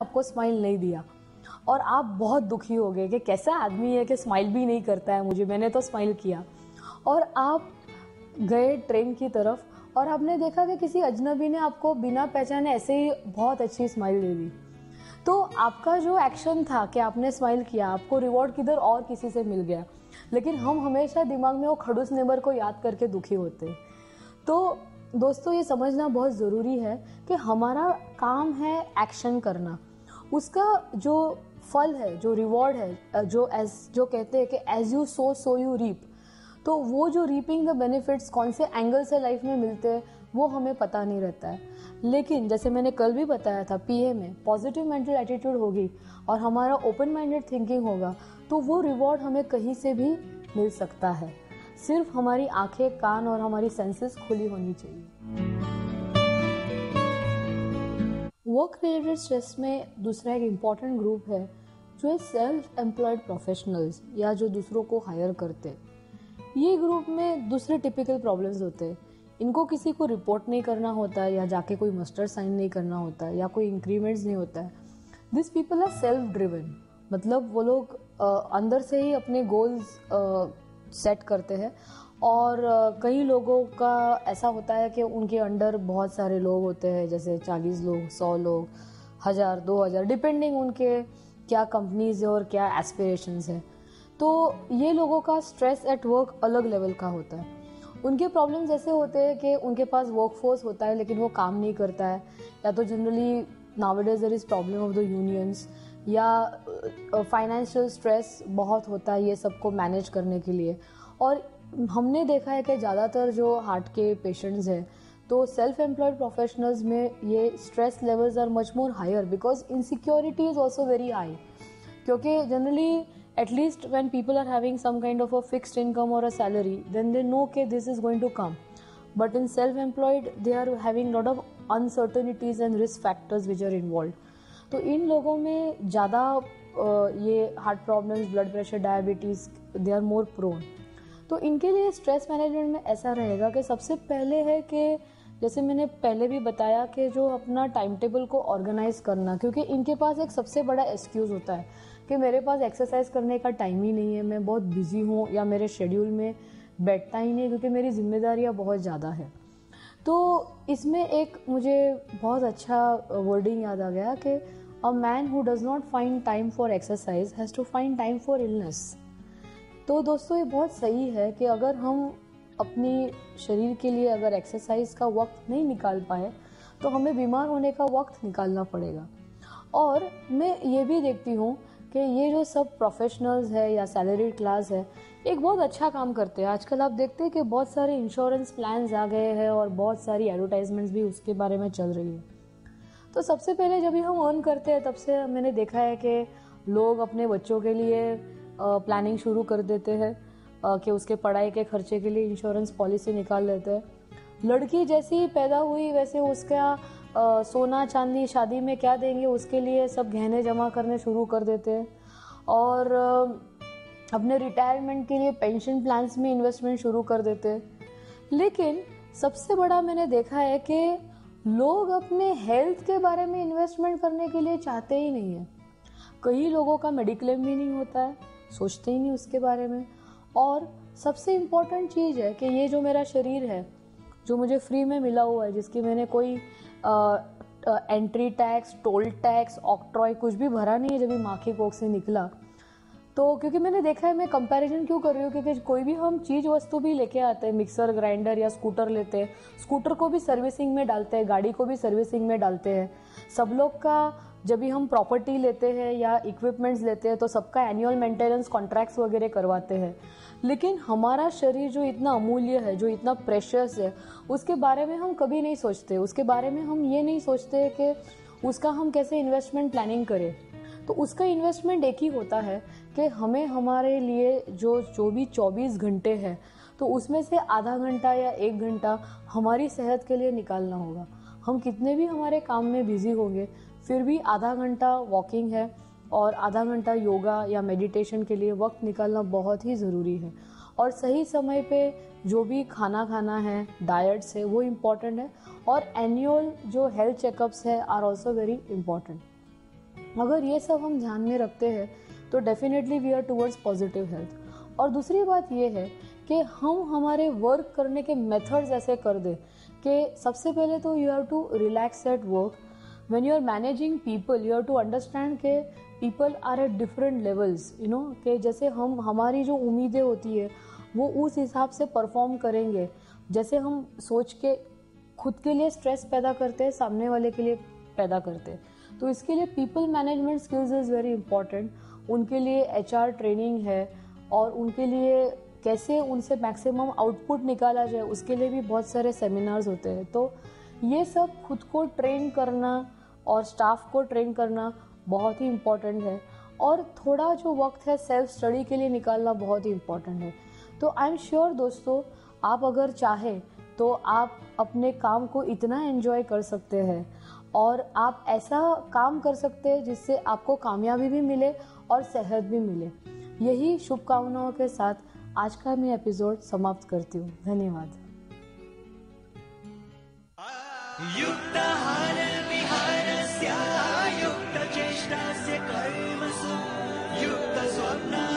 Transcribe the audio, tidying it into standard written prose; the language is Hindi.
आपको स्माइल नहीं दिया और आप बहुत दुखी हो गए कि कैसा आदमी है कि स्माइल भी नहीं करता है मुझे, मैंने तो स्माइल किया। और आप गए ट्रेन की तरफ और आपने देखा कि किसी अजनबी ने आपको बिना पहचाने ऐसे ही बहुत अच्छी स्माइल दे दी। तो आपका जो एक्शन था कि आपने स्माइल किया, आपको रिवॉर्ड किधर और किसी से मिल गया, लेकिन हम हमेशा दिमाग में वो खड़ूस नेबर को याद करके दुखी होते हैं। तो दोस्तों ये समझना बहुत ज़रूरी है कि हमारा काम है एक्शन करना, उसका जो फल है, जो रिवॉर्ड है, जो कहते हैं कि as you sow so you reap, तो वो जो रीपिंग द बेनिफिट्स कौन से एंगल से लाइफ में मिलते हैं वो हमें पता नहीं रहता है। लेकिन जैसे मैंने कल भी बताया था, पीए में पॉजिटिव मेंटल एटीट्यूड होगी और हमारा ओपन माइंडेड थिंकिंग होगा तो वो रिवॉर्ड हमें कहीं से भी मिल सकता है। सिर्फ हमारी आंखें, कान और हमारी सेंसेस खुली होनी चाहिए। वर्क रिलेटेड स्ट्रेस में दूसरा एक इम्पॉर्टेंट ग्रुप है जो है सेल्फ एम्प्लॉयड प्रोफेशनल्स, या जो दूसरों को हायर करते। ये ग्रुप में दूसरे टिपिकल प्रॉब्लम्स होते हैं। इनको किसी को रिपोर्ट नहीं करना होता है, या जाके कोई मस्टर साइन नहीं करना होता है, या कोई इंक्रीमेंट्स नहीं होता है। This people are self driven, मतलब वो लोग अंदर से ही अपने गोल्स सेट करते हैं। और कई लोगों का ऐसा होता है कि उनके अंडर बहुत सारे लोग होते हैं, जैसे 40 लोग, 100 लोग, 1000, 2000, डिपेंडिंग उनके क्या कंपनीज है और क्या एस्पिरेशंस है। तो ये लोगों का स्ट्रेस एट वर्क अलग लेवल का होता है। उनके प्रॉब्लम्स ऐसे होते हैं कि उनके पास वर्कफोर्स होता है लेकिन वो काम नहीं करता है, या तो generally nowadays there is problem of the unions, या फाइनेंशियल स्ट्रेस बहुत होता है ये सबको मैनेज करने के लिए। और हमने देखा है कि ज़्यादातर जो हार्ट के पेशेंट्स हैं, तो सेल्फ एम्प्लॉयड प्रोफेशनल्स में ये stress levels are much more higher because insecurity is also very high. क्योंकि generally at least when people are having some kind of a fixed income or a salary, then they know okay this is going to come, but in self-employed they are having lot of uncertainties and risk factors which are involved. तो इन लोगों में ज़्यादा ये heart problems, blood pressure, diabetes, they are more prone. तो इनके लिए स्ट्रेस मैनेजमेंट में ऐसा रहेगा कि सबसे पहले है कि जैसे मैंने पहले भी बताया कि जो अपना टाइम टेबल को ऑर्गेनाइज करना, क्योंकि इनके पास एक सबसे बड़ा एक्सक्यूज़ होता है कि मेरे पास एक्सरसाइज करने का टाइम ही नहीं है, मैं बहुत बिजी हूँ, या मेरे शेड्यूल में बैठता ही नहीं क्योंकि मेरी जिम्मेदारियाँ बहुत ज़्यादा है। तो इसमें एक मुझे बहुत अच्छा वर्डिंग याद आ गया कि a man who does not find time for exercise has to find time for illness. तो दोस्तों ये बहुत सही है कि अगर हम अपनी शरीर के लिए अगर एक्सरसाइज का वक्त नहीं निकाल पाए तो हमें बीमार होने का वक्त निकालना पड़ेगा। और मैं ये भी देखती हूँ कि ये जो सब प्रोफेशनल्स है या सैलरीड क्लास है, एक बहुत अच्छा काम करते हैं। आजकल आप देखते हैं कि बहुत सारे इंश्योरेंस प्लान्स आ गए हैं और बहुत सारी एडवर्टाइजमेंट्स भी उसके बारे में चल रही है। तो सबसे पहले जब भी हम अर्न करते हैं तब से मैंने देखा है कि लोग अपने बच्चों के लिए प्लानिंग शुरू कर देते हैं कि उसके पढ़ाई के खर्चे के लिए इंश्योरेंस पॉलिसी निकाल लेते हैं। लड़की जैसी ही पैदा हुई वैसे उसका सोना चांदी शादी में क्या देंगे उसके लिए सब गहने जमा करने शुरू कर देते हैं। और अपने रिटायरमेंट के लिए पेंशन प्लान्स में इन्वेस्टमेंट शुरू कर देते हैं। लेकिन सबसे बड़ा मैंने देखा है कि लोग अपने हेल्थ के बारे में इन्वेस्टमेंट करने के लिए चाहते ही नहीं है। कई लोगों का मेडिक्लेम भी नहीं होता है, सोचते ही नहीं उसके बारे में। और सबसे इम्पोर्टेंट चीज़ है कि ये जो मेरा शरीर है, जो मुझे फ्री में मिला हुआ है, जिसकी मैंने कोई entry tax, toll tax, octroi कुछ भी भरा नहीं है जब भी माँ की कोख से निकला। तो क्योंकि मैंने देखा है, मैं कंपैरिजन क्यों कर रही हूँ, क्योंकि कोई भी हम चीज़ वस्तु भी लेके आते हैं, मिक्सर ग्राइंडर या स्कूटर लेते हैं, स्कूटर को भी सर्विसिंग में डालते हैं, गाड़ी को भी सर्विसिंग में डालते हैं। सब लोग का जब भी हम प्रॉपर्टी लेते हैं या इक्विपमेंट्स लेते हैं तो सबका एनुअल मेंटेनेंस कॉन्ट्रैक्ट्स वगैरह करवाते हैं। लेकिन हमारा शरीर जो इतना अमूल्य है, जो इतना प्रेशियस है, उसके बारे में हम कभी नहीं सोचते। उसके बारे में हम ये नहीं सोचते कि उसका हम कैसे इन्वेस्टमेंट प्लानिंग करें। तो उसका इन्वेस्टमेंट एक ही होता है कि हमें हमारे लिए जो भी 24 घंटे हैं तो उसमें से आधा घंटा या 1 घंटा हमारी सेहत के लिए निकालना होगा। हम कितने भी हमारे काम में बिजी होंगे, फिर भी आधा घंटा वॉकिंग है और आधा घंटा योगा या मेडिटेशन के लिए वक्त निकालना बहुत ही ज़रूरी है। और सही समय पे जो भी खाना खाना है, डाइट्स है, वो इम्पॉर्टेंट है। और एनुअल जो हेल्थ चेकअप्स है आर ऑल्सो वेरी इम्पॉर्टेंट। अगर ये सब हम ध्यान में रखते हैं तो definitely we are towards positive health. और दूसरी बात ये है कि हम हमारे वर्क करने के मेथड्स ऐसे कर दें कि सबसे पहले तो you have to relax at work. When you are managing people you have to understand के people are at different levels, you know, कि जैसे हम हमारी जो उम्मीदें होती है वो उस हिसाब से परफॉर्म करेंगे। जैसे हम सोच के खुद के लिए स्ट्रेस पैदा करते हैं, सामने वाले के लिए पैदा करते हैं। तो इसके लिए people management skills is very important. उनके लिए HR ट्रेनिंग है और उनके लिए कैसे उनसे मैक्सिमम आउटपुट निकाला जाए उसके लिए भी बहुत सारे सेमिनार्स होते हैं। तो ये सब खुद को ट्रेन करना और स्टाफ को ट्रेन करना बहुत ही इम्पॉर्टेंट है। और थोड़ा जो वक्त है सेल्फ स्टडी के लिए निकालना बहुत ही इम्पॉर्टेंट है। तो आई एम श्योर दोस्तों, आप अगर चाहें तो आप अपने काम को इतना एंजॉय कर सकते हैं और आप ऐसा काम कर सकते हैं जिससे आपको कामयाबी भी मिले और सेहत भी मिले। यही शुभकामनाओं के साथ आज का मैं एपिसोड समाप्त करती हूँ। धन्यवाद। युक्ताहार विहारस्य युक्तचेष्टास्य कर्मसु युक्तस्वप्न